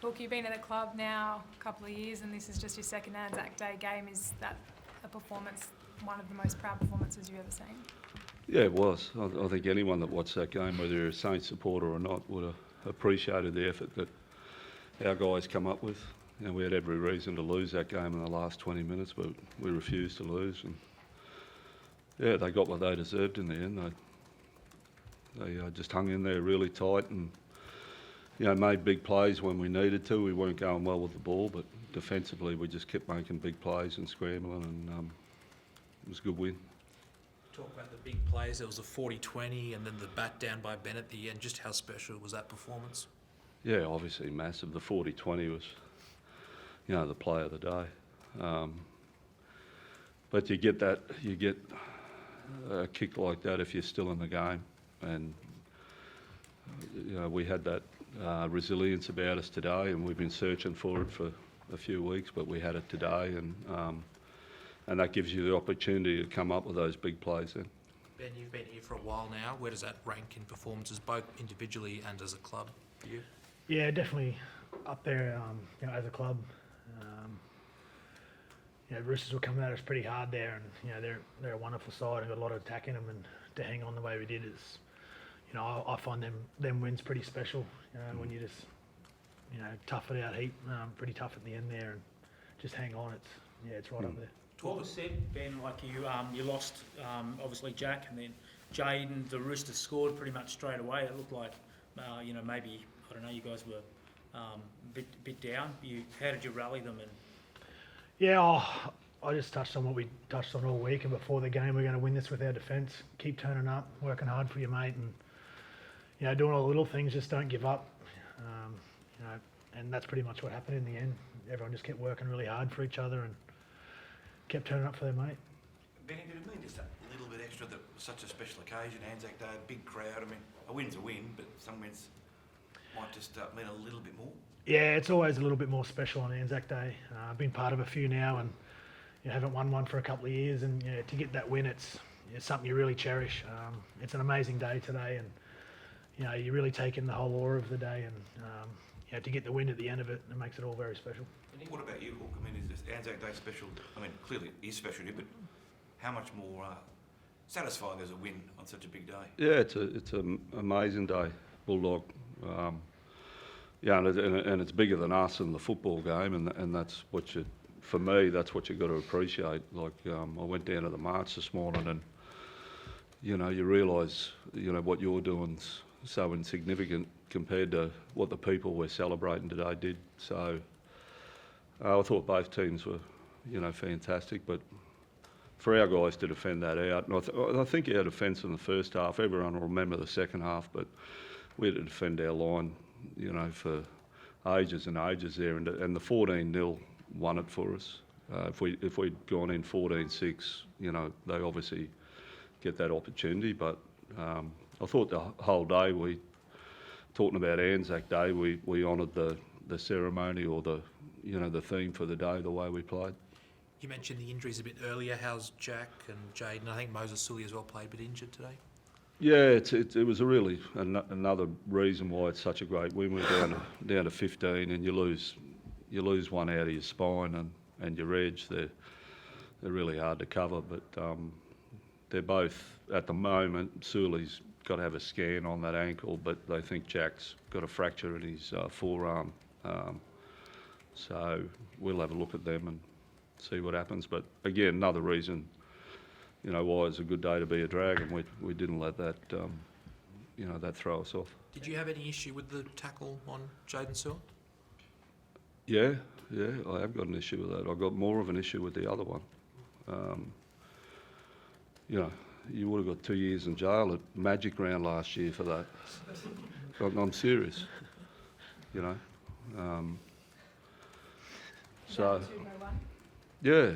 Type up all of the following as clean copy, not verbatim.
Look, you've been at the club now a couple of years and this is just your second Anzac Day game. Is that a performance, one of the most proud performances you've ever seen? Yeah, it was. I think anyone that watched that game, whether you're a Saints supporter or not, would have appreciated the effort that our guys come up with. You know, we had every reason to lose that game in the last 20 minutes, but we refused to lose. And yeah, they got what they deserved in the end. They just hung in there really tight and, you know, made big plays when we needed to. We weren't going well with the ball, but defensively we just kept making big plays and scrambling, and it was a good win. Talk about the big plays. There was a 40-20 and then the bat down by Ben at the end. Just how special was that performance? Yeah, obviously massive. The 40-20 was, you know, the play of the day. But you get a kick like that if you're still in the game, and you know, we had that resilience about us today, and we've been searching for it for a few weeks, but we had it today, and that gives you the opportunity to come up with those big plays then. Ben, you've been here for a while now. Where does that rank in performances, both individually and as a club for you? Yeah, definitely up there, you know, as a club. You know, Roosters were coming at us pretty hard there, and you know, they're a wonderful side and got a lot of attack in them, and to hang on the way we did is, you know, I find them wins pretty special. You know, when you just, you know, tough it out heap, pretty tough at the end there, and just hang on. It's right up there. What was said, Ben, like you lost obviously Jack, and then Jaden, the Roosters scored pretty much straight away. It looked like, you know, maybe, I don't know, you guys were a bit down. How did you rally them? And Yeah, I just touched on what we touched on all week, and before the game we're going to win this with our defence. Keep turning up, working hard for your mate, and you know, doing all the little things. Just don't give up. You know, and that's pretty much what happened in the end. Everyone just kept working really hard for each other and kept turning up for their mate. Benny, did it mean just a little bit extra that was such a special occasion, Anzac Day, big crowd? I mean, a win's a win, but some wins might just mean a little bit more. Yeah, it's always a little bit more special on Anzac Day. I've been part of a few now, and you haven't won one for a couple of years, and you know, to get that win, it's something you really cherish. It's an amazing day today, and you know, you really take in the whole aura of the day, and you know, to get the win at the end of it, it makes it all very special. What about you, Hawk? I mean, is this Anzac Day special? I mean, clearly it is special to you, but how much more satisfying is a win on such a big day? Yeah, it's an amazing day, Bulldog. Yeah, and it's bigger than us in the football game, and that's what for me, that's what you've got to appreciate. Like, I went down to the march this morning, and you know, you realise, you know, what you're doing's so insignificant compared to what the people we're celebrating today did. So I thought both teams were, you know, fantastic, but for our guys to defend that out, and I think our defence in the first half, everyone will remember the second half, but we had to defend our line, you know, for ages and ages there, and the 14-0 won it for us. If we'd gone in 14-6, you know, they obviously get that opportunity, but I thought the whole day, talking about Anzac Day, we honoured the ceremony or the theme for the day, the way we played. You mentioned the injuries a bit earlier. How's Jack and Jaden? I think Moses Sully as well played, but injured today. Yeah, it was a really another reason why it's such a great win. We're down to 15, and you lose one out of your spine and your edge. They're really hard to cover, but they're both at the moment. Sully's got to have a scan on that ankle, but they think Jack's got a fracture in his forearm. So we'll have a look at them and see what happens. But again, another reason, you know, why it's a good day to be a Dragon. We didn't let that, you know, that throw us off. Did you have any issue with the tackle on Jaden Searle? Yeah, I have got an issue with that. I've got more of an issue with the other one. You know, you would have got 2 years in jail at Magic Round last year for that. I'm serious, you know. So, yeah,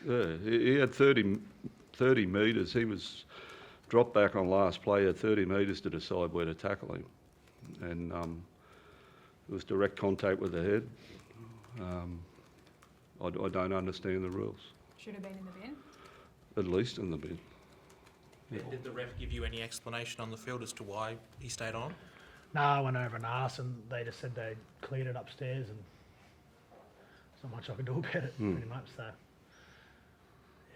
he had 30 metres. He was dropped back on last play, had 30 metres to decide where to tackle him. And it was direct contact with the head. I don't understand the rules. Should have been in the bin? At least in the bin. Yeah. Did the ref give you any explanation on the field as to why he stayed on? No, I went over and asked, and they just said they cleared it upstairs, and there's not much I could do about it, pretty much. So,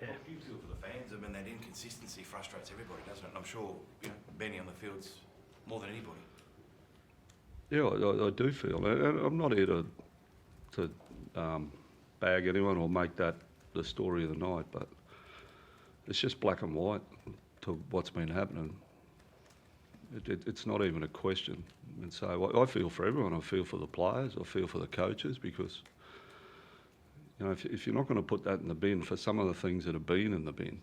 yeah. What do you feel for the fans? I mean, that inconsistency frustrates everybody, doesn't it? And I'm sure, you know, Benny on the field's more than anybody. Yeah, I do feel, and I'm not here to bag anyone or make that the story of the night, but it's just black and white to what's been happening. It's not even a question. And so I feel for everyone. I feel for the players. I feel for the coaches, because, you know, if you're not going to put that in the bin for some of the things that have been in the bin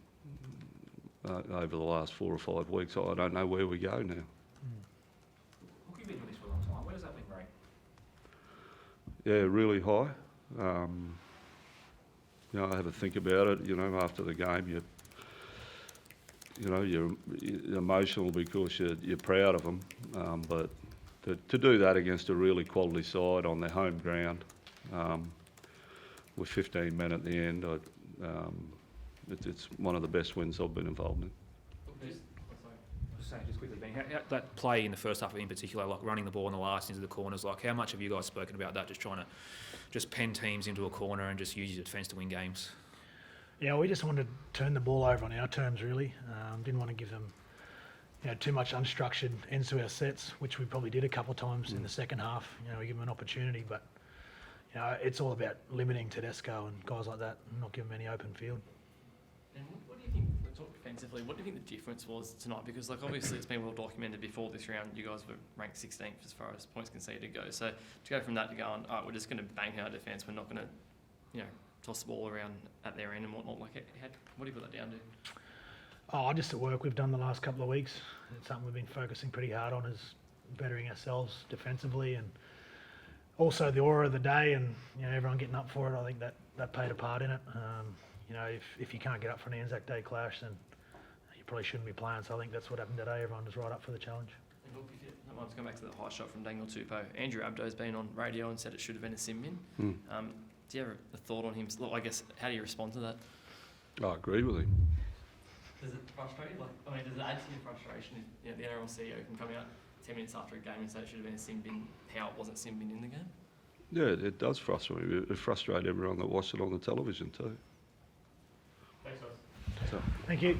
over the last 4 or 5 weeks, I don't know where we go now. You've been doing this for a long time. Where does that win rate? Yeah, really high. You know, I have a think about it. You know, after the game, you're emotional because you're proud of them, but to do that against a really quality side on their home ground, with 15 men at the end, it's one of the best wins I've been involved in. Just quickly, Benny, that play in the first half in particular, like running the ball in the last into the corners, like how much have you guys spoken about that, just trying to pen teams into a corner and just use your defence to win games? Yeah, we just wanted to turn the ball over on our terms, really. Didn't want to give them, too much unstructured ends to our sets, which we probably did a couple of times in the second half. We give them an opportunity, but it's all about limiting Tedesco and guys like that, and not giving them any open field. And what do you think, let's talk defensively, what do you think the difference was tonight? Because, like, obviously it's been well documented before this round, you guys were ranked 16th as far as points conceded go. So to go from that to going, all right, we're just going to bang our defence, we're not going to, toss the ball around at their end and whatnot, like, what do you put that down to? Oh, just the work we've done the last couple of weeks. It's something we've been focusing pretty hard on, is bettering ourselves defensively, and also the aura of the day, and everyone getting up for it. I think that played a part in it. If you can't get up for an Anzac Day clash, then you probably shouldn't be playing. So I think that's what happened today. Everyone was right up for the challenge. And look, if you don't mind, to come back to the high shot from Daniel Tupou, Andrew Abdo's been on radio and said it should have been a sin bin. Do you have a thought on him? Look, I guess, how do you respond to that? I agree with him. Does it frustrate you? Does it add to your frustration if the NRL CEO can come out 10 minutes after a game and say it should have been a sin bin, how it wasn't sin bin in the game? Yeah, it does frustrate me. It frustrates everyone that watched it on the television too. Thanks, guys. So. Thank you.